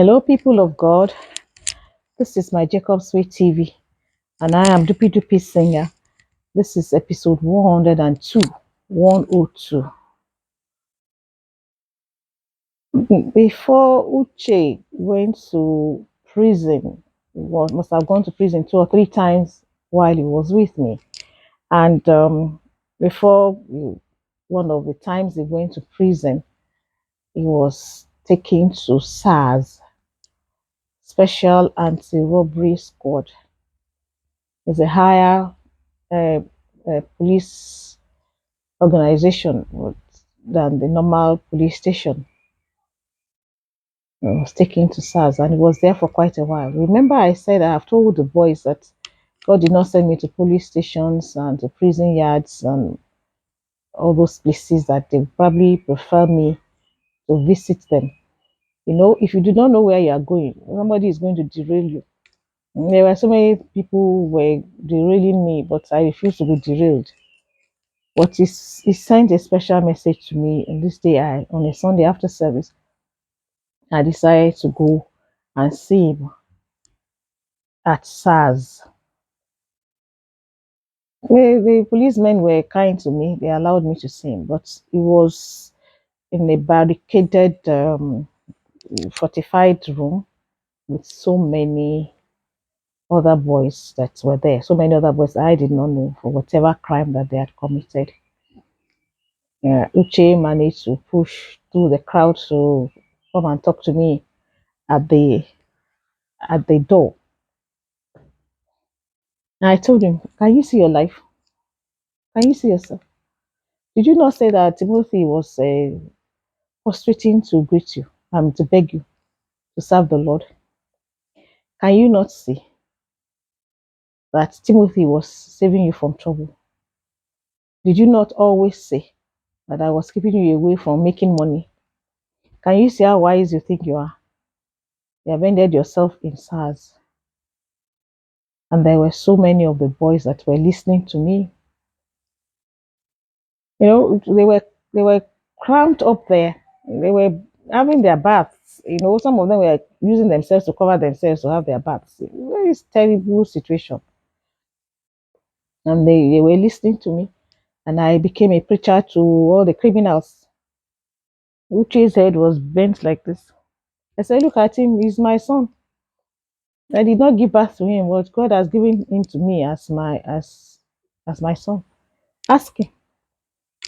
Hello, people of God. This is my Jacob's Way TV, and I am Dupi Dupi Singer. This is episode 102. 102. Before Uche went to prison, must have gone to prison 2 or 3 times while he was with me. And before one of the times he went to prison, he was taken to SARS, Special Anti Robbery Squad. It's a higher police organization than the normal police station. I was taken to SARS and it was there for quite a while. Remember, I said I have told the boys that God did not send me to police stations and to prison yards and all those places that they probably prefer me to visit them. You know, if you do not know where you are going, somebody is going to derail you. There were so many people who were derailing me, but I refused to be derailed. But he sent a special message to me, and this day, on a Sunday after service, I decided to go and see him at SARS. The policemen were kind to me; they allowed me to see him, but it was in a barricaded, fortified room with so many other boys that were there. So many other boys I did not know for whatever crime that they had committed. Uche managed to push through the crowd to come and talk to me at the door. And I told him, "Can you see your life? Can you see yourself? Did you not say that Timothy was prostrating to greet you, to beg you to serve the Lord? Can you not see that Timothy was saving you from trouble? Did you not always say that I was keeping you away from making money? Can you see how wise you think you are? You have ended yourself in SARS." And there were so many of the boys that were listening to me. You know, they were cramped up there. They were having their baths. You know, some of them were using themselves to cover themselves to have their baths. Very terrible situation. And they were listening to me. And I became a preacher to all the criminals. Uche's head was bent like this. I said, "Look at him, he's my son. I did not give birth to him, but God has given him to me as my son. Ask him.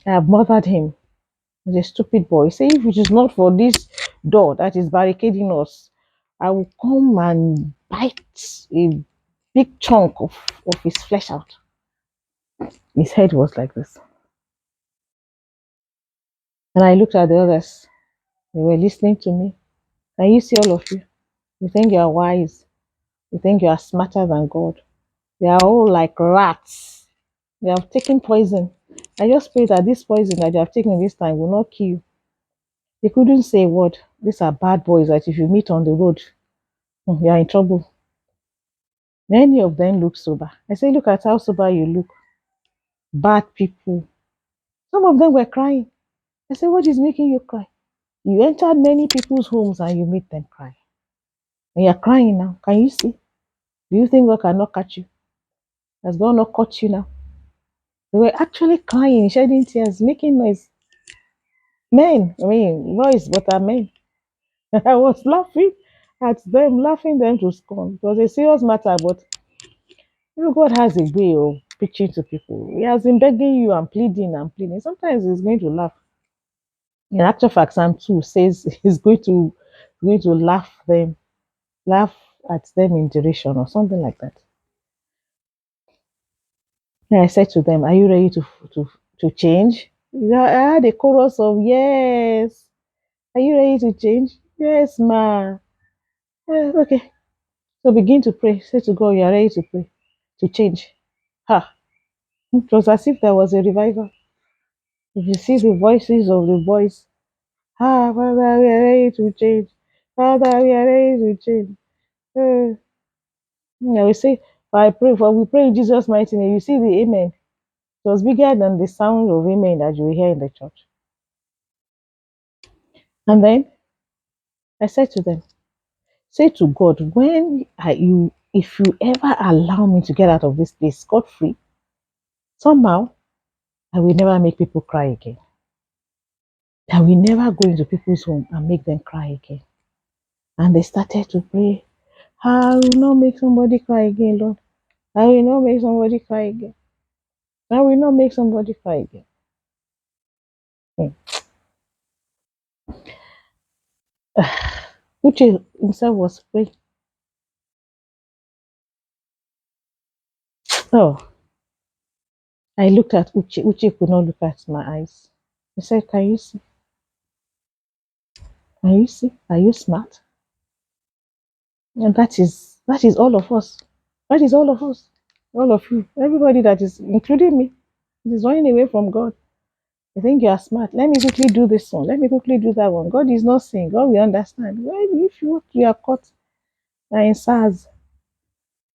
I have mothered him. He's a stupid boy. Say if it is not for this door that is barricading us, I will come and bite a big chunk of his flesh out." His head was like this. And I looked at the others. They were listening to me. Can you see all of you? You think you are wise. You think you are smarter than God. They are all like rats. They have taken poison. I just pray that this poison that they have taken this time will not kill you. They couldn't say a word. These are bad boys that if you meet on the road, you are in trouble. Many of them look sober. I say, "Look at how sober you look. Bad people." Some of them were crying. I said, "What is making you cry? You entered many people's homes and you made them cry. And you're crying now. Can you see? Do you think God cannot catch you? Has God not caught you now?" They were actually crying, shedding tears, making noise. Men, I mean, boys, but are men. I was laughing at them, laughing them to scorn. It was a serious matter, but God has a way of preaching to people. He has been begging you and pleading and pleading. Sometimes he's going to laugh. In actual fact, Psalm 2 says he's going to laugh at them in duration or something like that. And I said to them, "Are you ready to change?" I had a chorus of yes. "Are you ready to change?" "Yes, ma." Okay. So begin to pray. Say to God, you are ready to pray, to change. Ha! It was as if there was a revival. If you see the voices of the boys, Father, we are ready to change. Father, we are ready to change. Uh, I will say, I pray for we pray in Jesus' mighty name. You see the amen. It was bigger than the sound of amen that you will hear in the church. And then I said to them, Say to God, when are you, if you ever allow me to get out of this place scot free, somehow I will never make people cry again. I will never go into people's home and make them cry again. And they started to pray, I will not make somebody cry again, Lord. I will not make somebody cry again. I will not make somebody cry again. Hmm. Uche himself was praying. Oh, I looked at Uche. Uche could not look at my eyes. He said, can you see? Can you see? Are you smart? And that is all of us. That is all of us. All of you. Everybody that is, including me, is running away from God. I think you are smart. Let me quickly do this one. Let me quickly do that one. God is not saying. God will understand. Well, if you are caught in SARS,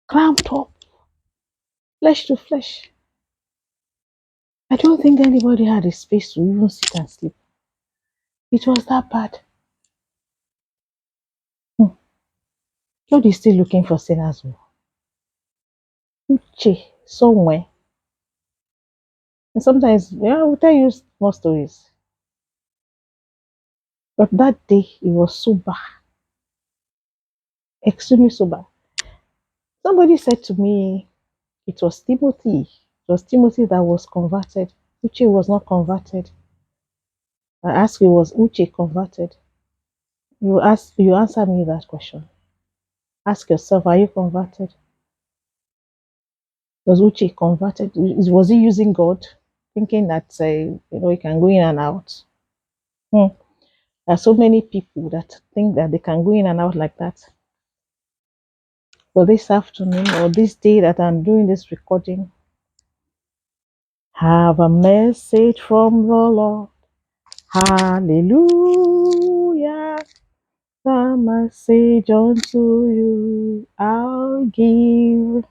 clamped up, flesh to flesh. I don't think anybody had a space to even sit and sleep. It was that bad. Hmm. God is still looking for sinners. Uche, somewhere. And sometimes, yeah, I will tell you more stories. But that day, it was sober, extremely sober. Somebody said to me, it was Timothy. It was Timothy that was converted. Uche was not converted. I asked you, was Uche converted? You answer me that question. Ask yourself, are you converted? Was Uche converted? Was he using God, thinking that he can go in and out? Hmm. There are so many people that think that they can go in and out like that. But this afternoon or this day that I'm doing this recording, have a message from the Lord. Hallelujah. The message unto you I'll give.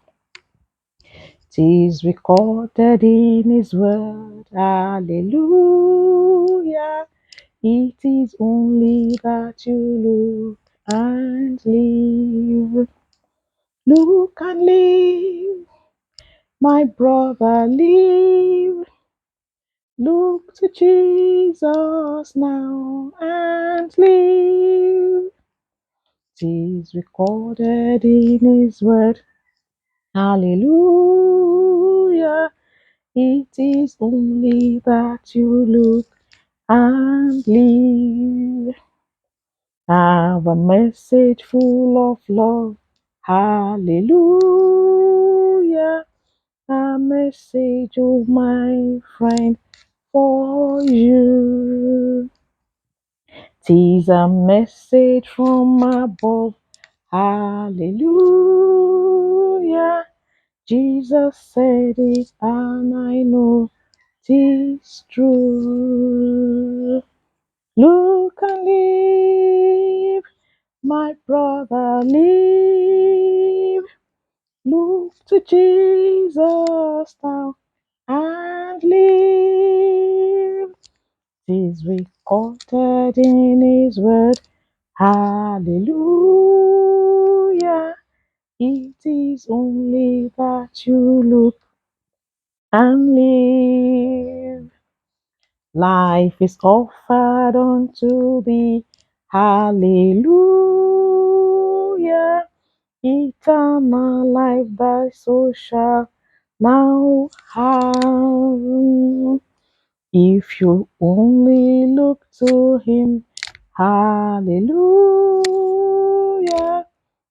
'Tis recorded in his word. Hallelujah. It is only that you look and live. Look and live. My brother, live. Look to Jesus now and live. 'Tis recorded in his word. Hallelujah. It is only that you look and live. Have a message full of love. Hallelujah. A message, oh my friend, for you. 'Tis a message from above. Hallelujah. Jesus said it, and I know 'tis true. Look and live, my brother, live. Look to Jesus now and live. 'Tis recorded in his word. Hallelujah. It is only that you look and live. Life is offered unto thee. Hallelujah. Eternal life thy soul shall now have. If you only look to him. Hallelujah.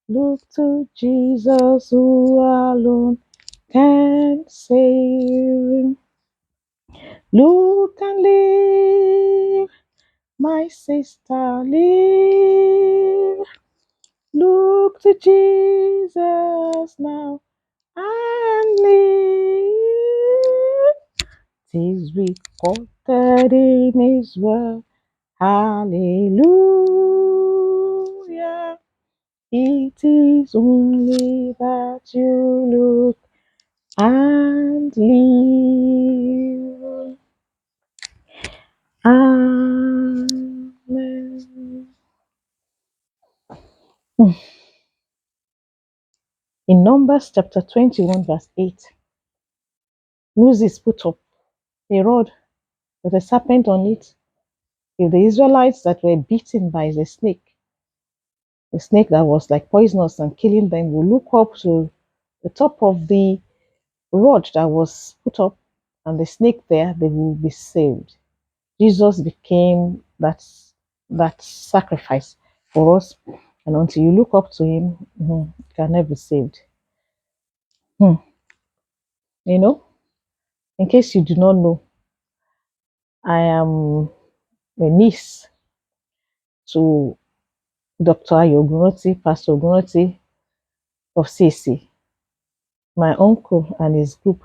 Look to Jesus who alone can save. Look and live, my sister, live. Look to Jesus now and live. 'Tis recorded in his word. Hallelujah. It is only that you look and live. Amen. In Numbers chapter 21, verse 8, Moses put up a rod with a serpent on it. If the Israelites that were beaten by the snake that was like poisonous and killing them, will look up to the top of the rod that was put up and the snake there, they will be saved. Jesus became that sacrifice for us. And until you look up to him, you can never be saved. Hmm. You know, in case you do not know, I am a niece to Dr. Ayogunoti, Pastor Ogunoti of CC. My uncle and his group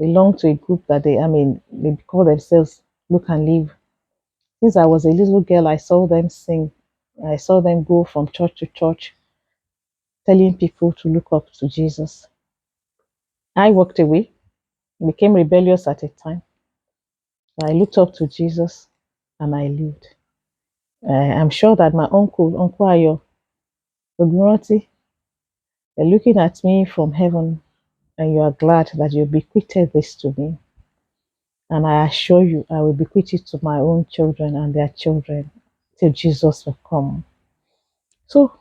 belong to a group that they call themselves Look and Live. Since I was a little girl, I saw them sing. I saw them go from church to church, telling people to look up to Jesus. I walked away, became rebellious at a time. I looked up to Jesus and I lived. I'm sure that my Uncle Ayo, Ogunroti, they're looking at me from heaven and you are glad that you bequeathed this to me. And I assure you, I will bequeath it to my own children and their children till Jesus will come. So,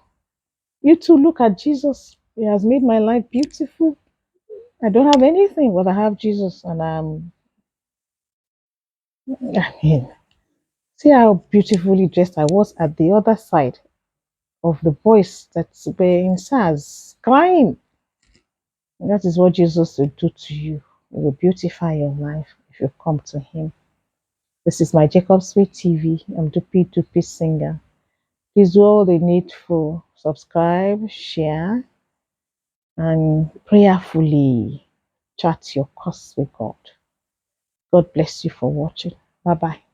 you too look at Jesus. He has made my life beautiful. I don't have anything, but I have Jesus. And I mean, see how beautifully dressed I was at the other side of the boys that were in SARS crying. That is what Jesus will do to you. He will beautify your life if you come to Him. This is my Jacob's Way TV. I'm Dupi Dupi Singer. Please do all the needful. Subscribe, share, and prayerfully chat your cause with God. God bless you for watching. Bye bye.